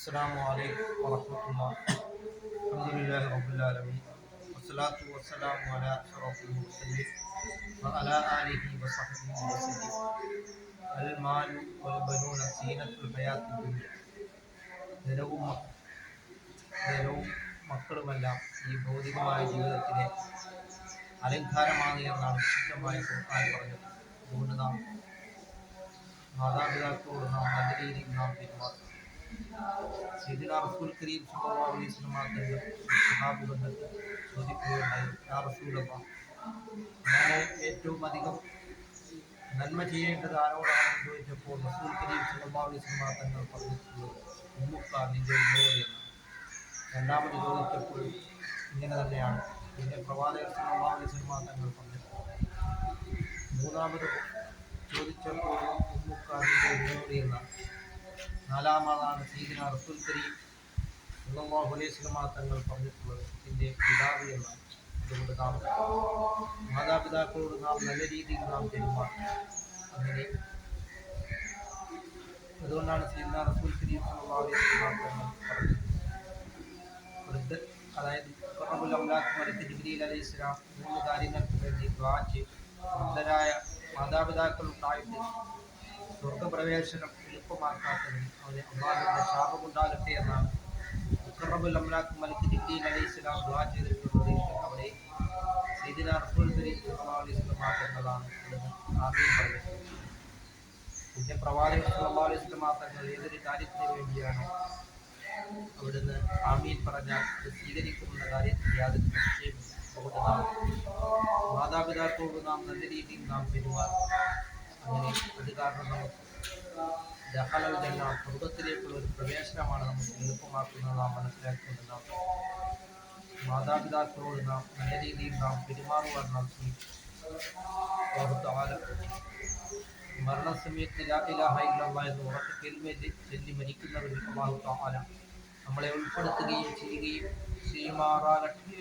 السلام عليكم ورحمة الله. الحمد لله رب العالمين والصلاة والسلام على أشرف المرسلين وعلى آله وصحبه وسلم. المال والبنون زينة الحياة الدنيا. ധനവും മക്കളുമെല്ലാം ഈ ഭൗതികമായ ജീവിതത്തിലെ അലങ്കാരമാണ് എന്നാണ് വിശുദ്ധമായ ഖുർആൻ പറഞ്ഞത്. അതുകൊണ്ട് നാം മാതാപിതാക്കളോട് നാം നല്ല രീതിയിൽ നാം പെരുമാറും. സയ്യിദുനാ റസൂൽ കരീം സല്ലല്ലാഹു അലൈഹി വസല്ലം തങ്ങൾ സ്വഹാബി ബന്ധത്തിൽ ചോദിക്കുകയുണ്ടായി, യാ റസൂലല്ലാഹ്, ഞാൻ ഏറ്റവും അധികം നന്മ ചെയ്യേണ്ടത് ആരോടാണെന്ന് ചോദിച്ചപ്പോൾ റസൂൽ കരീം സല്ലല്ലാഹു അലൈഹി വസല്ലം തങ്ങൾ പറഞ്ഞിട്ടുള്ളത് ഉമ്മുക്ക, നിന്റെ ഉമ്മയോട് എന്ന്. രണ്ടാമത് ചോദിച്ചപ്പോൾ ഇങ്ങനെ തന്നെയാണ്. പിന്നെ പ്രവാചകർ സല്ലല്ലാഹു അലൈഹി വസല്ലം തങ്ങൾ പറഞ്ഞിട്ടുള്ളത്. മൂന്നാമത് ചോദിച്ചപ്പോൾ ഉമ്മുക്ക, നിന്റെ ഉമ്മയോട് എന്നാണ്. നാലാമതാണ് സയ്യിദുനാ റസൂൽ കരീം സല്ലല്ലാഹു അലൈഹി വസല്ലം തങ്ങൾ പറഞ്ഞിട്ടുള്ളത് നിന്റെ പിതാവ് എന്നാണ്. അതുകൊണ്ട് നാം മാതാപിതാക്കളോട് നാം നല്ല രീതിയിൽ നാം പെരുമാറും. അങ്ങനെ അതുകൊണ്ടാണ് സയ്യിദുനാ റസൂൽ കരീം സല്ലല്ലാഹു അലൈഹി വസല്ലം തങ്ങൾ പറഞ്ഞത്, അതായത് ഖറബുൽ അംലാഖ് മലക്ക് ജിബ്രീൽ അലൈഹിസ്സലാം മൂന്ന് കാര്യങ്ങൾക്ക് വേണ്ടി ദുആ ചെയ്തു. വൃദ്ധരായ മാതാപിതാക്കൾ ഉണ്ടായിട്ട് സ്വർഗപ്രവേശനം എളുപ്പമാക്കാത്തതിന് അവന് അള്ളാഹുവിന്റെ ശാപമുണ്ടാകട്ടെ എന്നാണ് ഖറബുൽ അംലാഖ് മലക്ക് ജിബ്രീൽ അലൈഹിസ്സലാം ദുആ ചെയ്തിട്ടുള്ളത്. അവിടെ സയ്യിദുനാ റസൂൽ കരീം സല്ലല്ലാഹു അലൈഹി വസല്ലം തങ്ങളാണ് ആമീൻ പറഞ്ഞത്. പിന്നെ പ്രവാചകർ സല്ലല്ലാഹു അലൈഹി വസല്ലം തങ്ങൾ ഏതൊരു കാര്യത്തിന് വേണ്ടിയാണ് അവിടുന്ന് ആമീൻ പറഞ്ഞാൽ അത് സ്വീകരിക്കുന്ന കാര്യത്തിൽ യാതൊരു സംശയമില്ല. അതുകൊണ്ട് നാം മാതാപിതാക്കളോട് നാം നല്ല രീതിയിൽ നാം പെരുമാറും. അങ്ങനെ അത് കാരണം നമുക്ക് ദഖലൽ ജന്ന, സ്വർഗത്തിലേക്കുള്ള ഒരു പ്രവേശനമാണ് നമുക്ക് എളുപ്പമാക്കുന്നത് നാം മനസ്സിലാക്കിക്കൊണ്ടുണ്ടാവും. മാതാപിതാക്കളോട് നാം നല്ല രീതിയിൽ നാം പെരുമാറുവാൻ നാം ശ്രമിക്കും. മരണസമയത്ത് ലാ ഇലാഹ ഇല്ലല്ലാഹ് എന്ന് ഉറക്കെ കലിമ ചൊല്ലി മരിക്കുന്നവരിൽ അല്ലാഹു തആല നമ്മളെ ഉൾപ്പെടുത്തുകയും ചെയ്യുമാറാകട്ടെ.